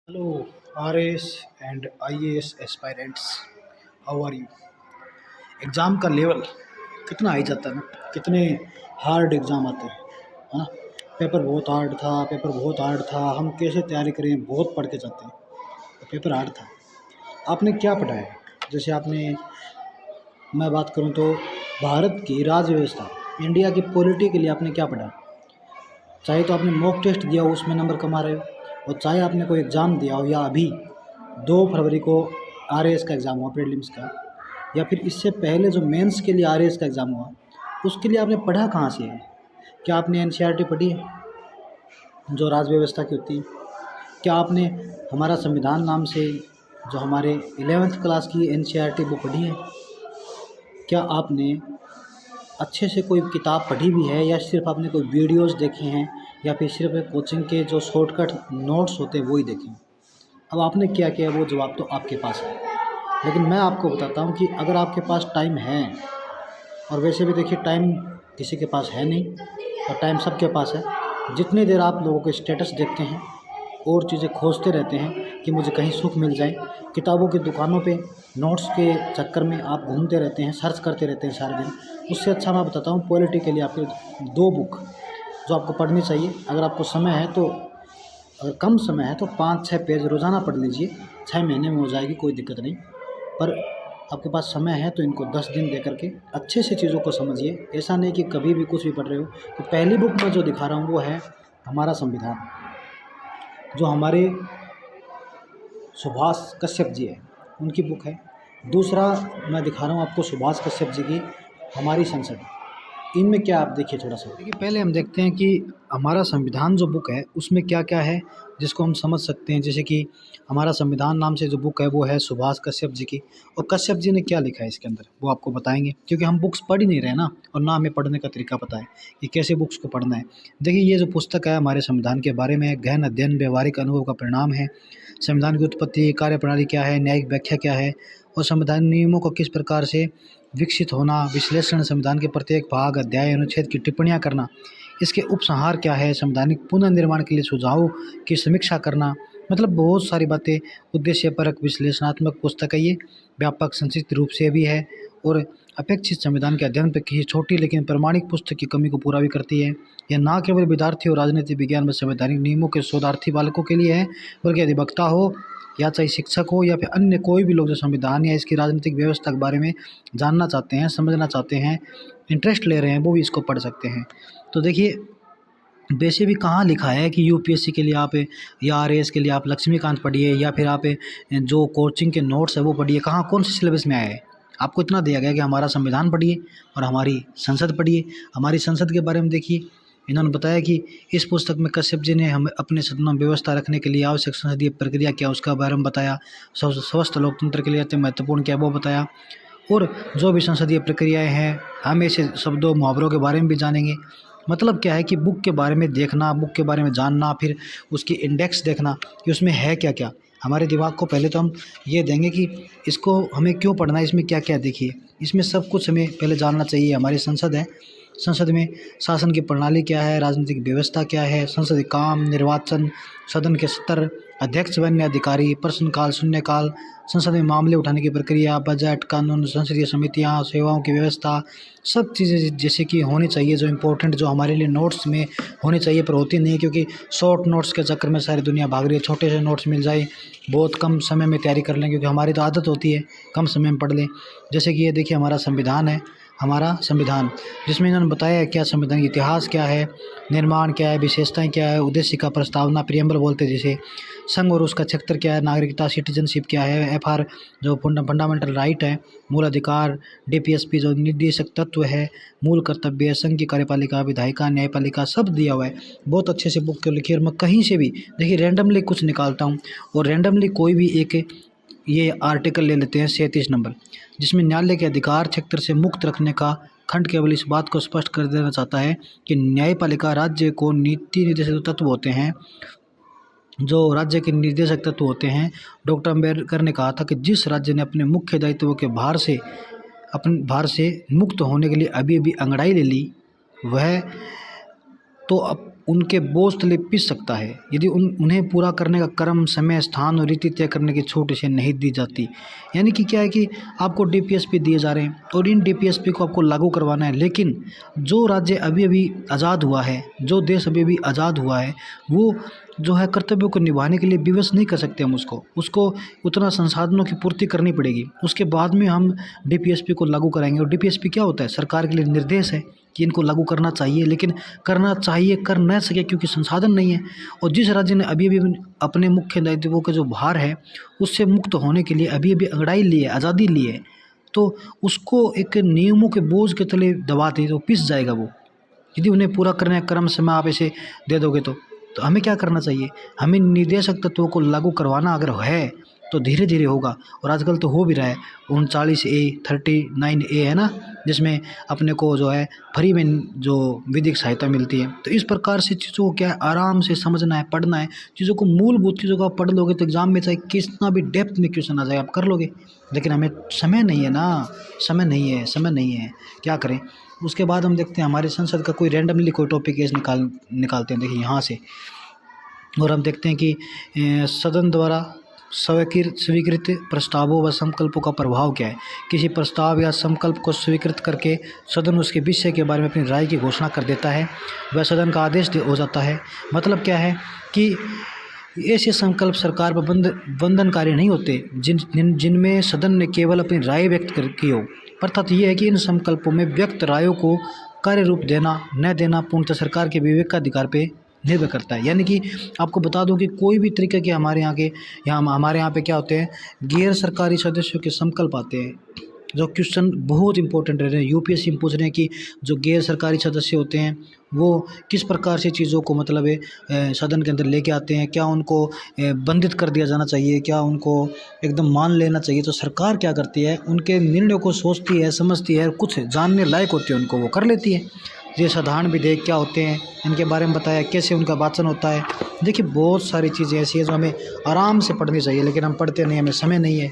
Hello, RS and IAS aspirants. How are you? Exam का level कितना high जाता है ना, कितने हार्ड एग्ज़ाम आते हैं, है ना। पेपर बहुत हार्ड था, पेपर बहुत हार्ड था, हम कैसे तैयारी करें, बहुत पढ़ के जाते हैं। तो पेपर हार्ड था। आपने क्या पढ़ा है? जैसे आपने, मैं बात करूं तो भारत की राज्य व्यवस्था, इंडिया की पॉलिटी के लिए आपने क्या पढ़ा? चाहे तो आपने मॉक टेस्ट दिया हो, उसमें नंबर कमा रहे हो, और चाहे आपने कोई एग्ज़ाम दिया हो, या अभी 2 फरवरी को आरएएस का एग्ज़ाम हुआ, प्रीलिम्स का, या फिर इससे पहले जो मेंस के लिए आरएएस का एग्ज़ाम हुआ, उसके लिए आपने पढ़ा कहाँ से है? क्या आपने एनसीईआरटी पढ़ी है, जो राज्य व्यवस्था की होती है? क्या आपने हमारा संविधान नाम से जो हमारे 11th क्लास की एनसीईआरटी वो पढ़ी है? क्या आपने अच्छे से कोई किताब पढ़ी भी है, या सिर्फ आपने कोई वीडियोस देखे हैं, या फिर सिर्फ कोचिंग के जो शॉर्टकट नोट्स होते हैं वो ही देखे हैं? अब आपने क्या किया, वो जवाब तो आपके पास है। लेकिन मैं आपको बताता हूँ कि अगर आपके पास टाइम है, और वैसे भी देखिए टाइम किसी के पास है नहीं, और टाइम सबके पास है। जितनी देर आप लोगों के स्टेटस देखते हैं और चीज़ें खोजते रहते हैं कि मुझे कहीं सुख मिल जाए, किताबों की दुकानों पे नोट्स के चक्कर में आप घूमते रहते हैं, सर्च करते रहते हैं सारे दिन, उससे अच्छा मैं बताता हूँ पॉलिटी के लिए आपके 2 बुक जो आपको पढ़नी चाहिए। अगर आपको समय है तो, अगर कम समय है तो 5-6 पेज रोज़ाना पढ़ लीजिए, 6 महीने में हो जाएगी, कोई दिक्कत नहीं। पर आपके पास समय है तो इनको 10 दिन दे करके अच्छे से चीज़ों को समझिए। ऐसा नहीं कि कभी भी कुछ भी पढ़ रहे हो। तो पहली बुक मैं जो दिखा रहा हूँ वो है हमारा संविधान, जो हमारे सुभाष कश्यप जी है, उनकी बुक है। दूसरा मैं दिखा रहा हूँ आपको सुभाष कश्यप जी की हमारी संसद। इनमें क्या आप देखिए थोड़ा सा, देखिए पहले हम देखते हैं कि हमारा संविधान जो बुक है उसमें क्या क्या है जिसको हम समझ सकते हैं। जैसे कि हमारा संविधान नाम से जो बुक है वो है सुभाष कश्यप जी की, और कश्यप जी ने क्या लिखा है इसके अंदर वो आपको बताएंगे, क्योंकि हम बुक्स पढ़ ही नहीं रहे ना, और ना हमें पढ़ने का तरीका पता है कि कैसे बुक्स को पढ़ना है। देखिए ये जो पुस्तक है हमारे संविधान के बारे में गहन अध्ययन व्यवहारिक अनुभव का परिणाम है। संविधान की उत्पत्ति, कार्यप्रणाली क्या है, न्यायिक व्याख्या क्या है, और संविधान नियमों को किस प्रकार से विकसित होना, विश्लेषण, संविधान के प्रत्येक भाग, अध्याय, अनुच्छेद की टिप्पणियाँ करना, इसके उपसंहार क्या है, संवैधानिक पुनर्निर्माण के लिए सुझावों की समीक्षा करना, मतलब बहुत सारी बातें। उद्देश्यपरक विश्लेषणात्मक पुस्तक है ये, व्यापक संक्षिप्त रूप से भी है, और अपेक्षित संविधान के अध्ययन पर किसी छोटी लेकिन प्रमाणिक पुस्तक की कमी को पूरा भी करती है। यह न केवल विद्यार्थी और राजनीतिक विज्ञान में संवैधानिक नियमों के शोधार्थी बालकों के लिए है, बल्कि अधिवक्ता हो या चाहे शिक्षक हो या फिर अन्य कोई भी लोग जो संविधान या इसकी राजनीतिक व्यवस्था के बारे में जानना चाहते हैं, समझना चाहते हैं, इंटरेस्ट ले रहे हैं, वो भी इसको पढ़ सकते हैं। तो देखिए वैसे भी कहाँ लिखा है कि यूपीएससी के लिए आप या आरएएस के लिए आप लक्ष्मीकांत पढ़िए, या फिर आप जो कोचिंग के नोट्स है वो पढ़िए। कहाँ कौन से सिलेबस में आया है? आपको इतना दिया गया कि हमारा संविधान पढ़िए और हमारी संसद पढ़िए। हमारी संसद के बारे में देखिए, इन्होंने बताया कि इस पुस्तक में कश्यप जी ने हमें अपने सदन में व्यवस्था रखने के लिए आवश्यक संसदीय प्रक्रिया क्या उसका बारे में बताया, स्वस्थ लोकतंत्र के लिए अति महत्वपूर्ण क्या वो बताया, और जो भी संसदीय प्रक्रियाएं हैं हम ऐसे शब्दों मुहावरों के बारे में भी जानेंगे। मतलब क्या है कि बुक के बारे में देखना, बुक के बारे में जानना, फिर उसकी इंडेक्स देखना कि उसमें है क्या क्या। हमारे दिमाग को पहले तो हम ये देंगे कि इसको हमें क्यों पढ़ना है, इसमें क्या क्या देखिए, इसमें सब कुछ हमें पहले जानना चाहिए। हमारी संसद है, संसद में शासन की प्रणाली क्या है, राजनीतिक व्यवस्था क्या है, संसदीय काम, निर्वाचन, सदन के स्तर, अध्यक्ष बनने अधिकारी, प्रश्नकाल, शून्यकाल, संसद में मामले उठाने की प्रक्रिया, बजट, कानून, संसदीय समितियां, सेवाओं की व्यवस्था, सब चीज़ें जैसे कि होनी चाहिए, जो इम्पोर्टेंट जो हमारे लिए नोट्स में होनी चाहिए पर होती नहीं है, क्योंकि शॉर्ट नोट्स के चक्कर में सारी दुनिया भाग रही है। छोटे से नोट्स मिल जाए, बहुत कम समय में तैयारी कर लें, क्योंकि हमारी तो आदत होती है कम समय में पढ़ लें। जैसे कि ये देखिए हमारा संविधान है, हमारा संविधान जिसमें इन्होंने बताया है क्या संविधान का इतिहास क्या है, निर्माण क्या है, विशेषताएं क्या है, उद्देश्य का प्रस्तावना, प्रियम्बल बोलते हैं जिसे, संघ और उसका क्षेत्र क्या है, नागरिकता सिटीजनशिप क्या है, एफआर जो फंडामेंटल राइट है, मूल अधिकार, डीपीएसपी जो निर्देशक तत्व है, मूल कर्तव्य, संघ की कार्यपालिका, विधायिका, न्यायपालिका, सब दिया हुआ है। बहुत अच्छे से बुक को लिखिए। और मैं कहीं से भी देखिए रैंडमली कुछ निकालता हूँ, और रैंडमली कोई भी एक ये आर्टिकल ले लेते हैं 37 नंबर, जिसमें न्यायालय के अधिकार क्षेत्र से मुक्त रखने का खंड केवल इस बात को स्पष्ट कर देना चाहता है कि न्यायपालिका राज्य को नीति निर्देशक तत्व होते हैं, जो राज्य के निर्देशक तत्व होते हैं। डॉक्टर अम्बेडकर ने कहा था कि जिस राज्य ने अपने मुख्य दायित्वों के भार से मुक्त होने के लिए अभी अभी अंगड़ाई ले ली, वह तो अब उनके बोझ तले पिस सकता है यदि उन्हें पूरा करने का क्रम, समय, स्थान और रीति तय करने की छूट इसे नहीं दी जाती। यानी कि क्या है कि आपको डीपीएसपी दिए जा रहे हैं और इन डीपीएसपी को आपको लागू करवाना है, लेकिन जो राज्य अभी अभी आज़ाद हुआ है, जो देश अभी अभी आज़ाद हुआ है, वो जो है कर्तव्यों को निभाने के लिए विवश नहीं कर सकते हम उसको उतना संसाधनों की पूर्ति करनी पड़ेगी। उसके बाद में हम डीपीएसपी को लागू कराएंगे। और डीपीएसपी क्या होता है? सरकार के लिए निर्देश है कि इनको लागू करना चाहिए, लेकिन करना चाहिए कर न सके क्योंकि संसाधन नहीं है। और जिस राज्य ने अभी अभी अपने मुख्य दायित्वों का जो भार है उससे मुक्त होने के लिए अभी अभी अंगड़ाई ली है, आज़ादी ली है, तो उसको एक नियमों के बोझ के तले दबा दे तो पिस जाएगा वो। यदि उन्हें पूरा करने का क्रम समय आप ऐसे दे दोगे तो हमें क्या करना चाहिए? हमें निर्देशक तत्वों को लागू करवाना अगर है तो धीरे धीरे होगा, और आजकल तो हो भी रहा है। 39A 39A है ना, जिसमें अपने को जो है फ्री में जो विधिक सहायता मिलती है। तो इस प्रकार से चीज़ों को क्या है, आराम से समझना है, पढ़ना है। चीज़ों को, मूलभूत चीज़ों को आप पढ़ लोगे तो एग्ज़ाम में चाहे कितना भी डेप्थ में क्वेश्चन आ जाए आप कर लोगे। लेकिन हमें समय नहीं है ना, समय नहीं है, क्या करें? उसके बाद हम देखते हैं हमारी संसद का कोई रैंडमली कोई टॉपिक ऐसे निकालते हैं, देखिए यहाँ से, और हम देखते हैं कि सदन द्वारा स्वीकृत प्रस्तावों व संकल्पों का प्रभाव क्या है। किसी प्रस्ताव या संकल्प को स्वीकृत करके सदन उसके विषय के बारे में अपनी राय की घोषणा कर देता है, वह सदन का आदेश हो जाता है। मतलब क्या है कि ऐसे संकल्प सरकार पर बंधनकारी नहीं होते जिनमें सदन ने केवल अपनी राय व्यक्त की हो। अर्थात ये है कि इन संकल्पों में व्यक्त रायों को कार्य रूप देना न देना पूर्णतः सरकार के विवेकाधिकार पे निर्भर करता है। यानी कि आपको बता दूं कि कोई भी तरीके के हमारे यहाँ पे क्या होते हैं, गैर सरकारी सदस्यों के संकल्प आते हैं। जो क्वेश्चन बहुत इंपॉर्टेंट रह रहे हैं, यूपीएससी में पूछ रहे हैं कि जो गैर सरकारी सदस्य होते हैं वो किस प्रकार से चीज़ों को मतलब सदन के अंदर लेके आते हैं, क्या उनको बंधित कर दिया जाना चाहिए, क्या उनको एकदम मान लेना चाहिए। तो सरकार क्या करती है, उनके निर्णयों को सोचती है, समझती है, कुछ जानने लायक होती है उनको वो कर लेती है। ये साधारण विधेयक क्या होते हैं इनके बारे में बताया, कैसे उनका वाचन होता है। देखिए बहुत सारी चीज़ें ऐसी हैं जो हमें आराम से पढ़नी चाहिए, लेकिन हम पढ़ते नहीं, हमें समय नहीं है।